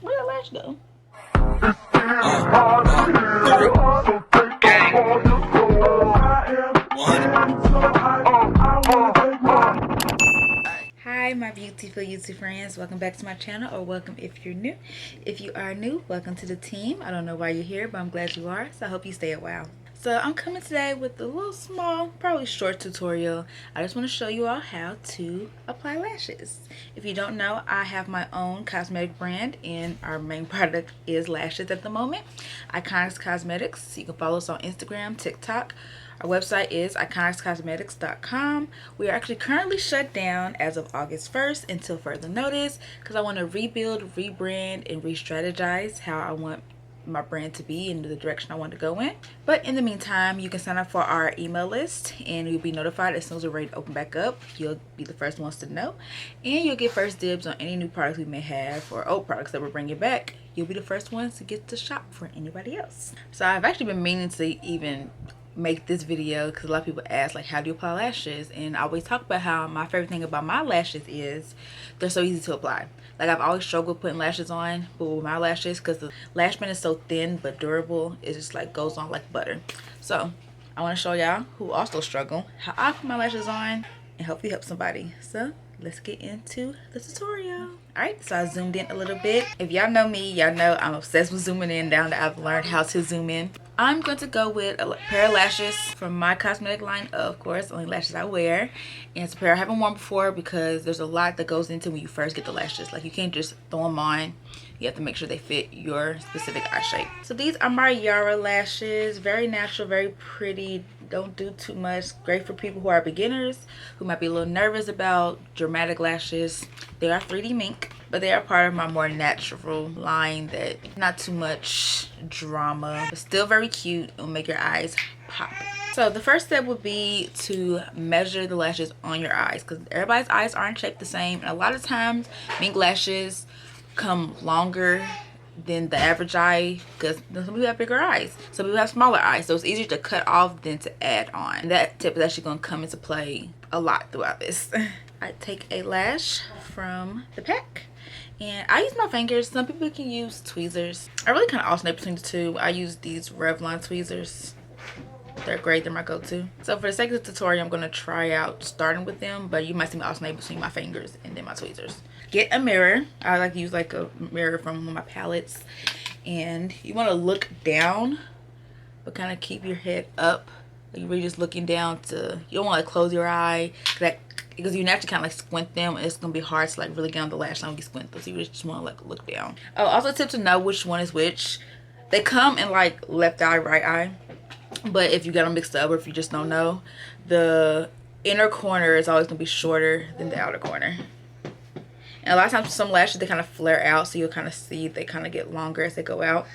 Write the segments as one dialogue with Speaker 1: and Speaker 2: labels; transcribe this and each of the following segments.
Speaker 1: Where'd that lash go? Hi my beautiful YouTube friends, welcome back to my channel, or welcome if you're new. If you are new, welcome to the team. I don't know why you're here, but I'm glad you are, so I hope you stay a while. So I'm coming today with a little small, probably short tutorial. I just want to show you all how to apply lashes. If you don't know, I have my own cosmetic brand and our main product is lashes at the moment. Iconics Cosmetics. You can follow us on Instagram, TikTok. Our website is iconicscosmetics.com. We are actually currently shut down as of August 1st until further notice because I want to rebuild, rebrand, and re-strategize how I want my brand to be and the direction I want to go in. But in the meantime, you can sign up for our email list and you'll be notified as soon as we're ready to open back up. You'll be the first ones to know, and you'll get first dibs on any new products we may have or old products that we're bringing back. You'll be the first ones to get to shop for anybody else. So I've actually been meaning to even make this video because a lot of people ask, like, how do you apply lashes? And I always talk about how my favorite thing about my lashes is they're so easy to apply. Like, I've always struggled putting lashes on, but with my lashes, because the lash band is so thin but durable, it just like goes on like butter. So I want to show y'all who also struggle how I put my lashes on and hopefully help somebody. So let's get into the tutorial. Alright, so I zoomed in a little bit. If y'all know me, y'all know I'm obsessed with zooming in now that I've learned how to zoom in. I'm going to go with a pair of lashes from my cosmetic line, of course, only lashes I wear. And it's a pair I haven't worn before because there's a lot that goes into when you first get the lashes. Like, you can't just throw them on. You have to make sure they fit your specific eye shape. So these are my Yara lashes. Very natural, very pretty. Don't do too much. Great for people who are beginners, who might be a little nervous about dramatic lashes. They are 3D mink, but they are part of my more natural line that not too much drama, but still very cute. It'll make your eyes pop. So the first step would be to measure the lashes on your eyes, because everybody's eyes aren't shaped the same, and a lot of times mink lashes come longer than the average eye because some people have bigger eyes, some people have smaller eyes, so it's easier to cut off than to add on. And that tip is actually going to come into play a lot throughout this. I take a lash from the pack and I use my fingers. Some people can use tweezers. I really kind of alternate between the two. I use these Revlon tweezers. They're great. They're my go-to. So for the sake of the tutorial, I'm going to try out starting with them, but you might see me alternate between my fingers and then my tweezers. Get a mirror. I like to use like a mirror from one of my palettes, and you want to look down but kind of keep your head up. Like, you're really just looking down. To you don't want to like close your eye because you naturally kind of like squint them, and it's gonna be hard to like really get on the lash line when you squint them. So you just want to like look down. Oh, also a tip to know which one is which. They come in like left eye, right eye, but if you get them mixed up or if you just don't know, the inner corner is always gonna be shorter than the outer corner. And a lot of times some lashes, they kind of flare out, so you'll kind of see they kind of get longer as they go out.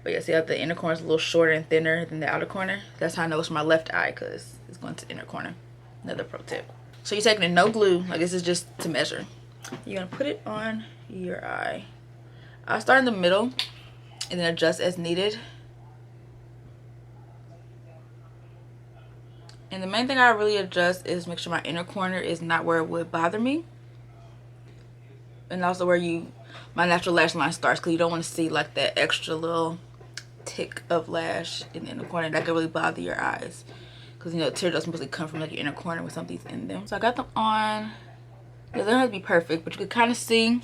Speaker 1: But yeah, see how the inner corner is a little shorter and thinner than the outer corner? That's how I know it's my left eye, because it's going to the inner corner. Another pro tip. So you're taking it no glue, like this is just to measure. You're gonna put it on your eye. I'll start in the middle and then adjust as needed. And the main thing I really adjust is make sure my inner corner is not where it would bother me. And also where my natural lash line starts, because you don't want to see like that extra little tick of lash in the inner corner that could really bother your eyes, because you know tear ducts mostly come from like your inner corner with some of these in them. So I got them on. They don't have to be perfect, but you can kind of see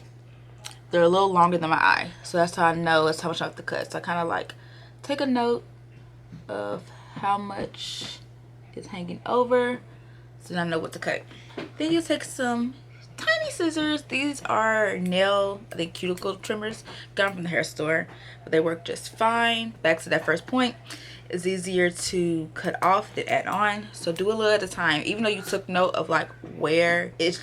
Speaker 1: they're a little longer than my eye, so that's how I know that's how much I have to cut. So I kind of like take a note of how much is hanging over, so then I know what to cut. Then you take some tiny scissors. These are nail, I think, cuticle trimmers. Got them from the hair store, but they work just fine. Back to that first point, it's easier to cut off than add on, so do a little at a time. Even though you took note of like where it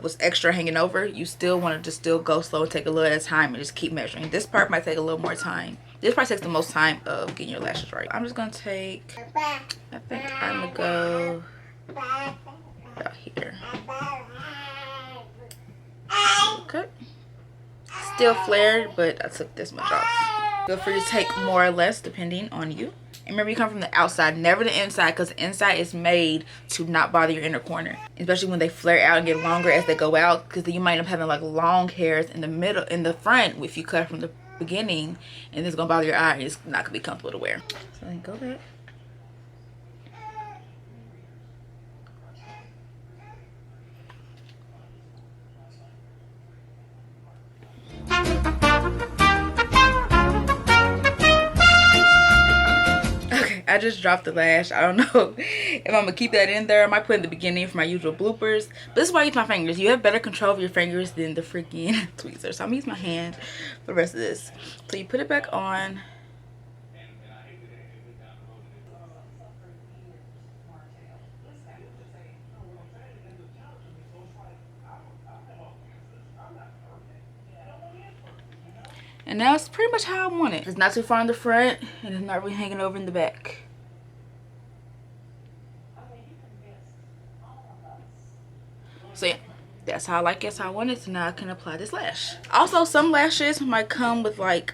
Speaker 1: was extra hanging over, you still want to just still go slow and take a little at a time and just keep measuring. This part might take a little more time. This part takes the most time of getting your lashes right. I'm just gonna take, I think I'm gonna go about here. Okay, still flared, but I took this much off. Feel free to take more or less depending on you. remember, you come from the outside, never the inside, because the inside is made to not bother your inner corner, especially when they flare out and get longer as they go out, because then you might end up having like long hairs in the middle, in the front, if you cut from the beginning, and it's gonna bother your eye. It's not gonna be comfortable to wear. So then go back. I just dropped the lash. I don't know if I'm gonna keep that in there. I might put it in the beginning for my usual bloopers. But this is why I use my fingers. You have better control of your fingers than the freaking tweezer. So I'm gonna use my hand for the rest of this. So you put it back on. And now it's pretty much how I want it. It's not too far in the front, and it's not really hanging over in the back. So yeah, that's how I like it, that's how I want it. So now I can apply this lash. Also, some lashes might come with like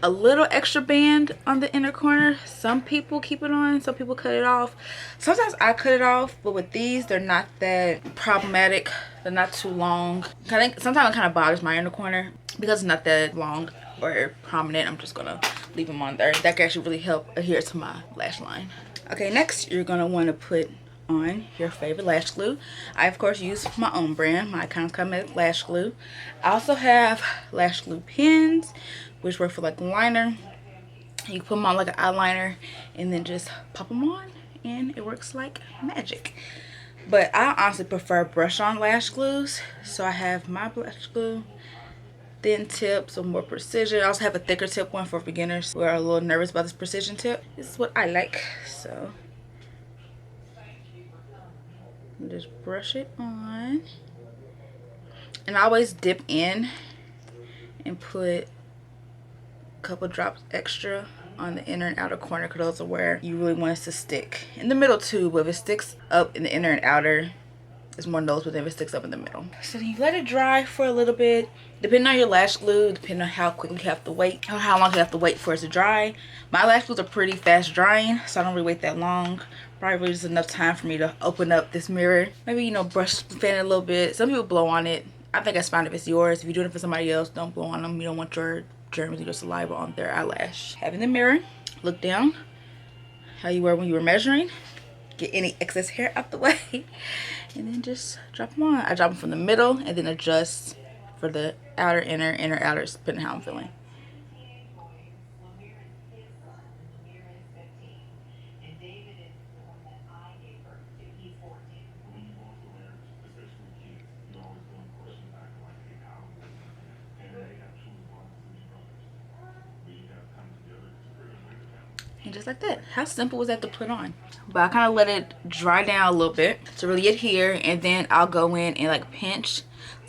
Speaker 1: a little extra band on the inner corner. Some people keep it on, some people cut it off. Sometimes I cut it off, but with these, they're not that problematic. They're not too long. I think sometimes it kind of bothers my inner corner because it's not that long or prominent. I'm just gonna leave them on there. That can actually really help adhere to my lash line. Okay, next you're gonna want to put on your favorite lash glue. I of course use my own brand, my Icon Cosmetic lash glue. I also have lash glue pens, which work for like liner. You can put them on like an eyeliner and then just pop them on, and it works like magic. But I honestly prefer brush on lash glues. So I have my lash glue, thin tip, so more precision. I also have a thicker tip one for beginners who are a little nervous about this precision tip. This is what I like. So just brush it on, and I always dip in and put a couple drops extra on the inner and outer corner, because those are where you really want it to stick. In the middle too, but if it sticks up in the inner and outer, it's more noticeable than if it sticks up in the middle. So then you let it dry for a little bit, depending on your lash glue, depending on how quickly you have to wait or how long you have to wait for it to dry. My lash glues are pretty fast drying, so I don't really wait that long. Probably just enough time for me to open up this mirror, maybe, you know, brush the fan a little bit. Some people blow on it. I think that's fine if it's yours. If you're doing it for somebody else, don't blow on them. You don't want your germs or your saliva on their eyelash. Having the mirror, look down how you were when you were measuring, get any excess hair out the way, and then just drop them on. I drop them from the middle and then adjust for the outer, inner, outer, depending on how I'm feeling. And just like that. How simple was that to put on? But I kind of let it dry down a little bit to really adhere, and then I'll go in and like pinch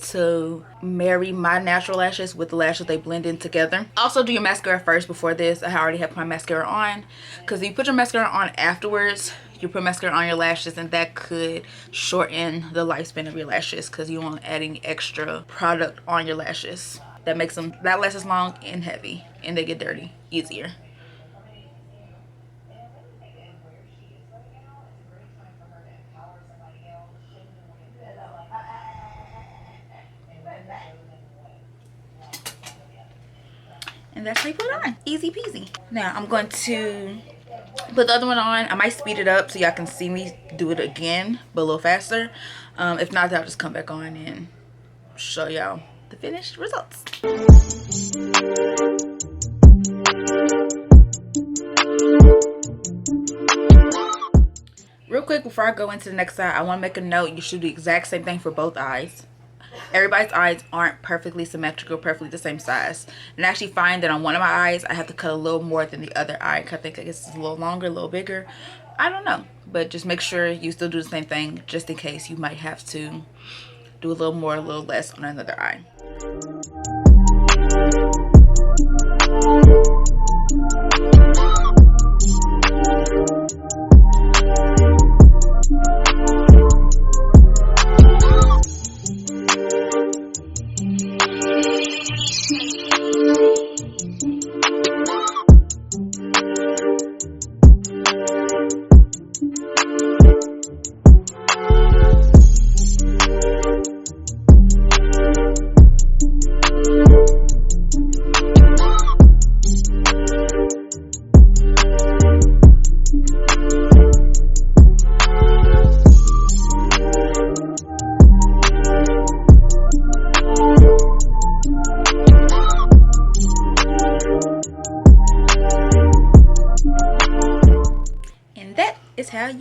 Speaker 1: to marry my natural lashes with the lashes. They blend in together. Also do your mascara first before this. I already have my mascara on, because if you put your mascara on afterwards, you put mascara on your lashes, and that could shorten the lifespan of your lashes because you won't add any extra product on your lashes. That makes them, that lasts long and heavy, and they get dirty easier. And that's how you put it on. Easy peasy. Now I'm going to put the other one on. I might speed it up so y'all can see me do it again, but a little faster. If not, I'll just come back on and show y'all the finished results. Real quick before I go into the next side, I want to make a note. You should do the exact same thing for both eyes. Everybody's eyes aren't perfectly symmetrical, perfectly the same size. And I actually find that on one of my eyes, I have to cut a little more than the other eye. I think it's a little longer, a little bigger. I don't know. But just make sure you still do the same thing, just in case you might have to do a little more, a little less on another eye.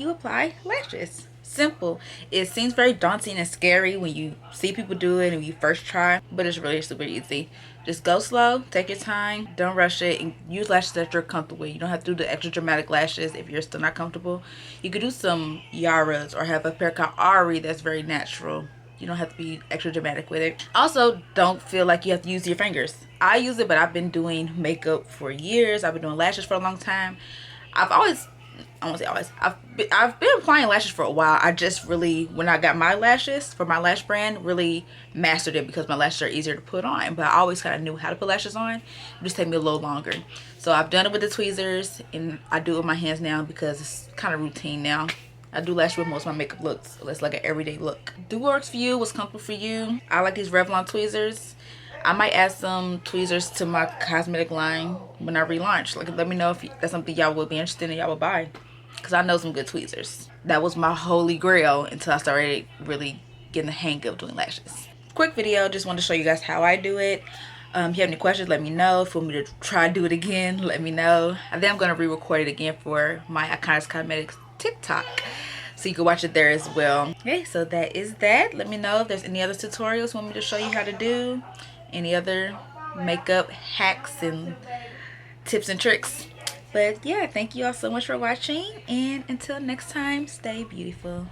Speaker 1: you apply lashes. Simple. It seems very daunting and scary when you see people do it and you first try, but it's really super easy. Just go slow, take your time, don't rush it, and use lashes that you're comfortable with. You don't have to do the extra dramatic lashes if you're still not comfortable. You could do some yaras or have a pair called Ari that's very natural. You don't have to be extra dramatic with it. Also, don't feel like you have to use your fingers. I use it, but I've been doing makeup for years. I've been doing lashes for a long time. I've always, I won't say always, I've been applying lashes for a while. I just really, when I got my lashes for my lash brand, really mastered it because my lashes are easier to put on. But I always kind of knew how to put lashes on. It just take me a little longer. So I've done it with the tweezers, and I do it with my hands now because it's kind of routine now. I do lash with most of my makeup looks. So it's like an everyday look. Do what works for you, what's comfortable for you. I like these Revlon tweezers. I might add some tweezers to my cosmetic line when I relaunch. Like, let me know if that's something y'all would be interested in and y'all would buy. Because I know some good tweezers. That was my holy grail until I started really getting the hang of doing lashes. Quick video, just wanted to show you guys how I do it. If you have any questions, let me know. If you want me to try to do it again, let me know. I think I'm going to re-record it again for my Iconics Cosmetics TikTok, so you can watch it there as well. Okay, so that is that. Let me know if there's any other tutorials you want me to show you how to do, any other makeup hacks and tips and tricks. But yeah, thank you all so much for watching, and until next time, stay beautiful.